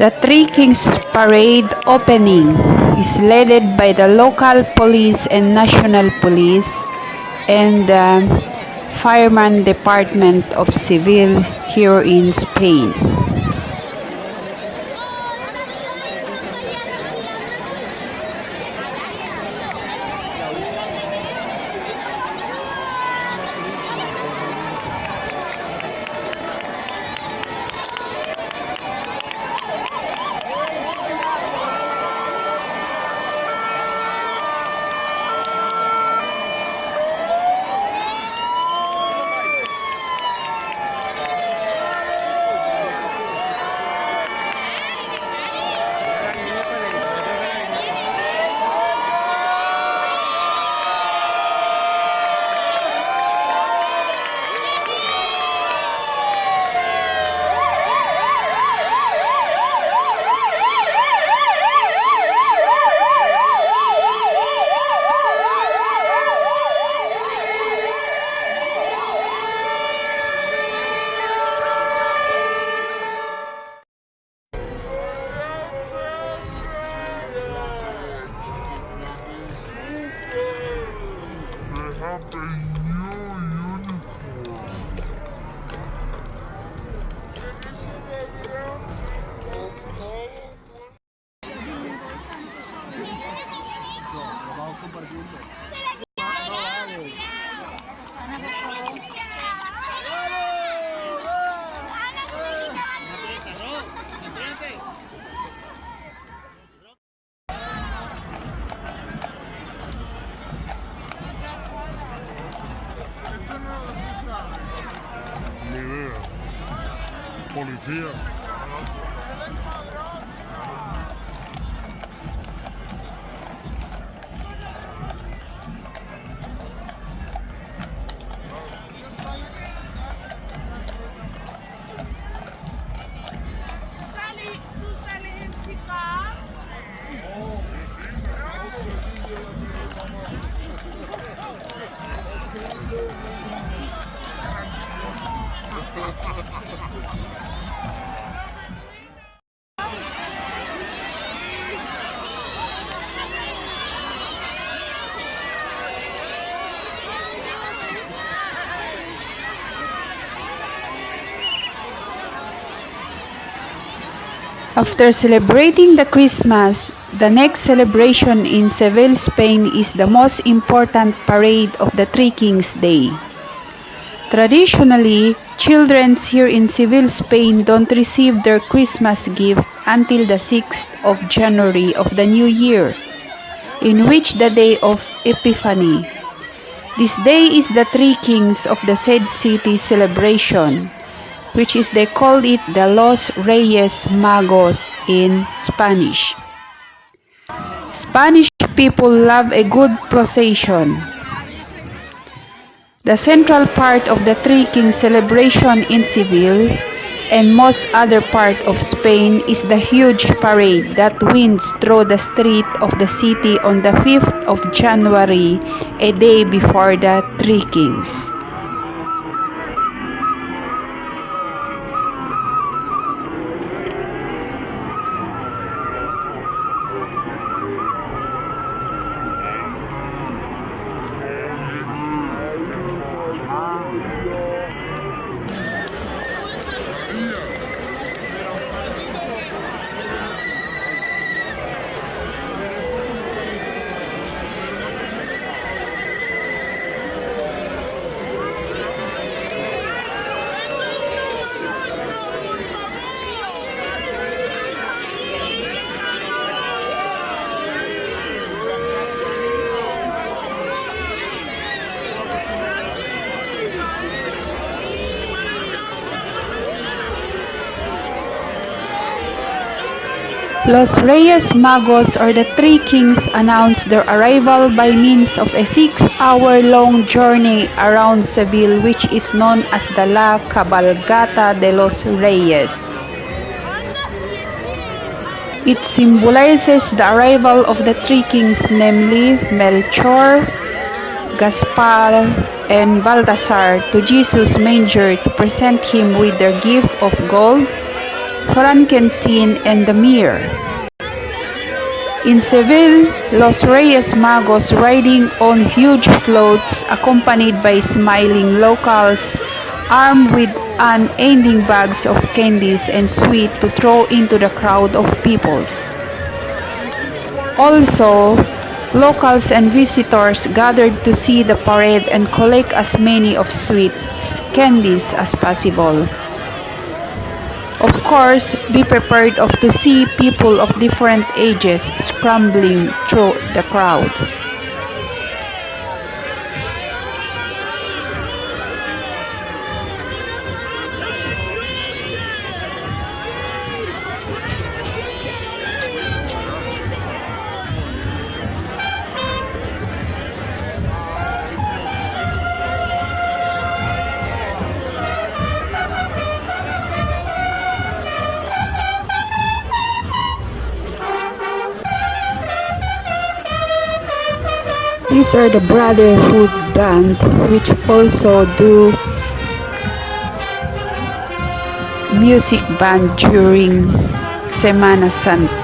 The Three Kings Parade opening is led by the local police and national police and the fireman department of Seville here in Spain. Policía. After celebrating the Christmas, the next celebration in Seville, Spain is the most important parade of the Three Kings Day. Traditionally, children here in Seville, Spain don't receive their Christmas gift until the 6th of January of the new year, in which the day of Epiphany. This day is the Three Kings of the said city celebration, which is they called it the Los Reyes Magos in Spanish. Spanish people love a good procession. The central part of the Three Kings celebration in Seville and most other part of Spain is the huge parade that winds through the street of the city on the 5th of January, a day before the Three Kings. Los Reyes Magos, or the Three Kings, announced their arrival by means of a 6-hour-long journey around Seville, which is known as the La Cabalgata de los Reyes. It symbolizes the arrival of the three kings, namely Melchor, Gaspar, and Balthasar, to Jesus' manger to present him with their gift of gold, frankincense, and the myrrh. In Seville, los reyes magos riding on huge floats accompanied by smiling locals armed with unending bags of candies and sweet to throw into the crowd of peoples. Also, locals and visitors gathered to see the parade and collect as many of sweets, candies as possible. Of course, be prepared to see people of different ages scrambling through the crowd. These are the Brotherhood band, which also do music band during Semana Santa.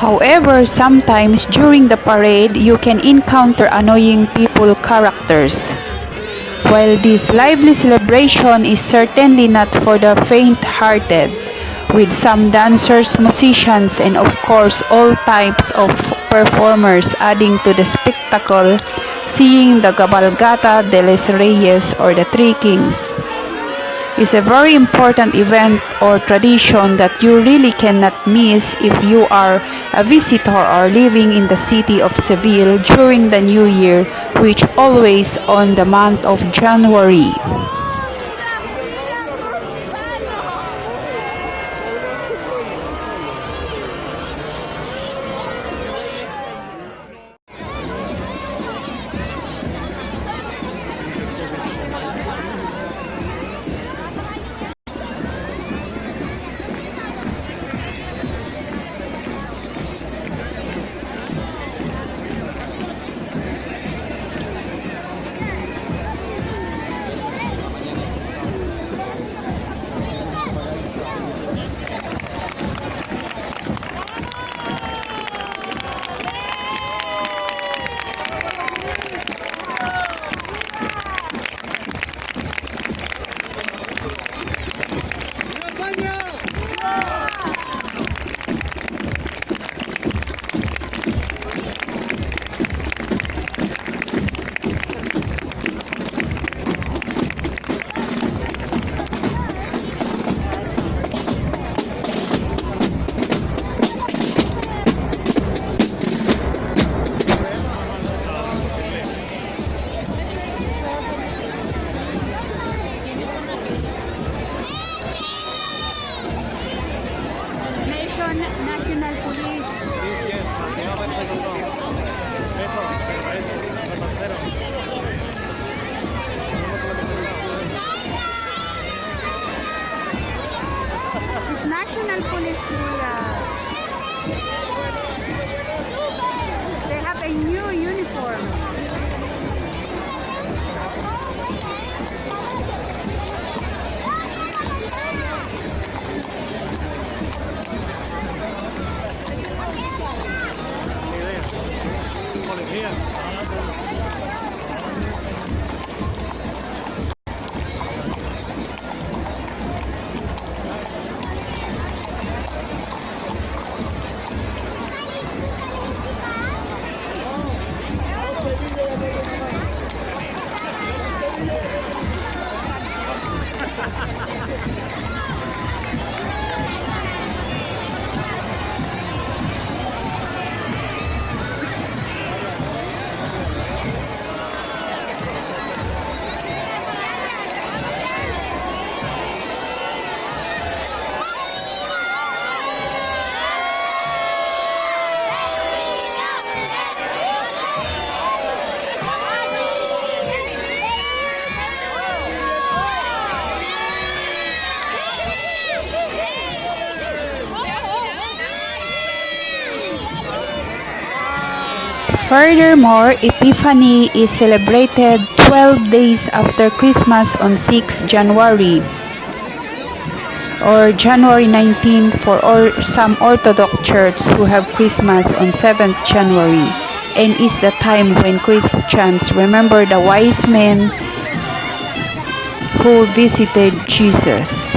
However, sometimes during the parade, you can encounter annoying people characters. While this lively celebration is certainly not for the faint-hearted, with some dancers, musicians, and of course all types of performers adding to the spectacle, seeing the Cabalgata de los Reyes or the Three Kings is a very important event or tradition that you really cannot miss if you are a visitor or living in the city of Seville during the New Year, which always on the month of January. National Police. It's National Police they have a new uniform. Furthermore, Epiphany is celebrated 12 days after Christmas on 6 January or January 19th for some Orthodox churches who have Christmas on 7th January, and is the time when Christians remember the wise men who visited Jesus.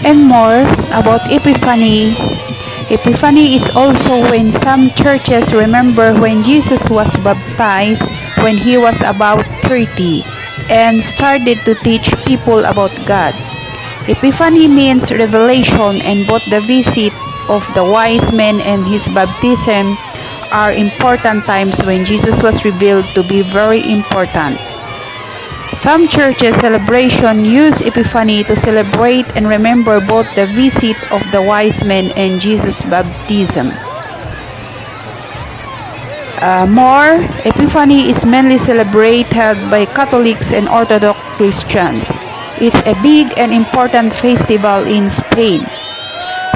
And more about Epiphany. Epiphany is also when some churches remember when Jesus was baptized when he was about 30 and started to teach people about God. Epiphany means revelation, and both the visit of the wise men and his baptism are important times when Jesus was revealed to be very important. Some churches' celebration use Epiphany to celebrate and remember both the visit of the wise men and Jesus' baptism. More, Epiphany is mainly celebrated by Catholics and Orthodox Christians. It's a big and important festival in Spain,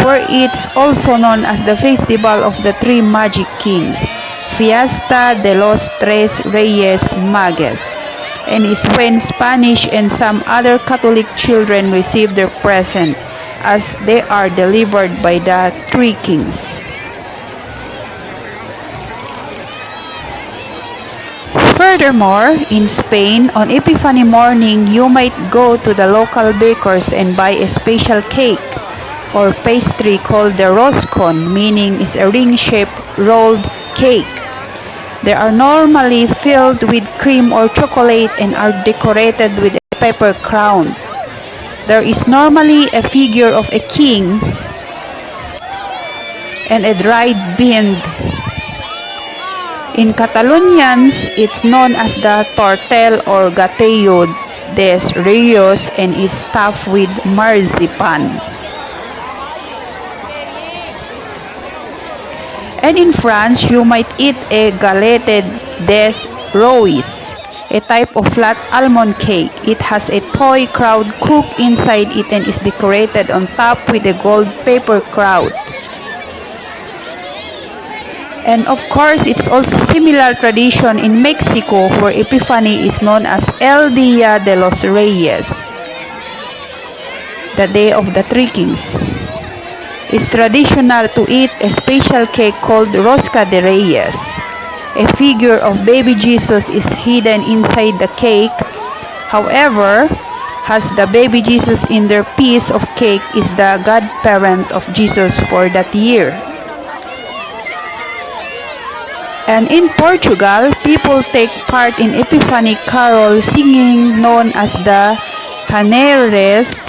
where it's also known as the Festival of the Three Magic Kings, Fiesta de los Tres Reyes Magos, and is when Spanish and some other Catholic children receive their present as they are delivered by the three kings. Furthermore, in Spain, on Epiphany morning, you might go to the local bakers and buy a special cake or pastry called the roscon, meaning is a ring-shaped rolled cake. They are normally filled with cream or chocolate and are decorated with a paper crown. There is normally a figure of a king and a dried bean. In Catalonians, it's known as the tortel or gateo des reyes and is stuffed with marzipan. And in France, you might eat a galette des rois, a type of flat almond cake. It has a toy crowd cooked inside it and is decorated on top with a gold paper crowd. And of course, it's also similar tradition in Mexico, where Epiphany is known as El Día de los Reyes, the Day of the Three Kings. It's traditional to eat a special cake called Rosca de Reyes. A figure of baby Jesus is hidden inside the cake. However, has the baby Jesus in their piece of cake is the godparent of Jesus for that year. And in Portugal, people take part in Epiphany carol singing known as the Janeirest,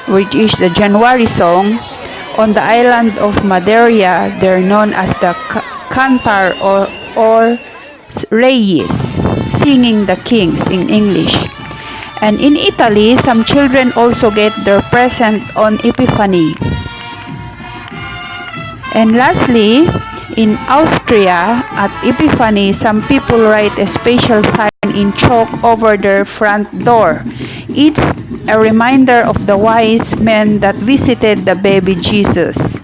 which is the January song. On the island of Madeira, they're known as the Cantar or Reyes, singing the kings in English. And in Italy, some children also get their present on Epiphany. And lastly, in Austria, at Epiphany, some people write a special sign in chalk over their front door. It's a reminder of the wise men that visited the baby Jesus.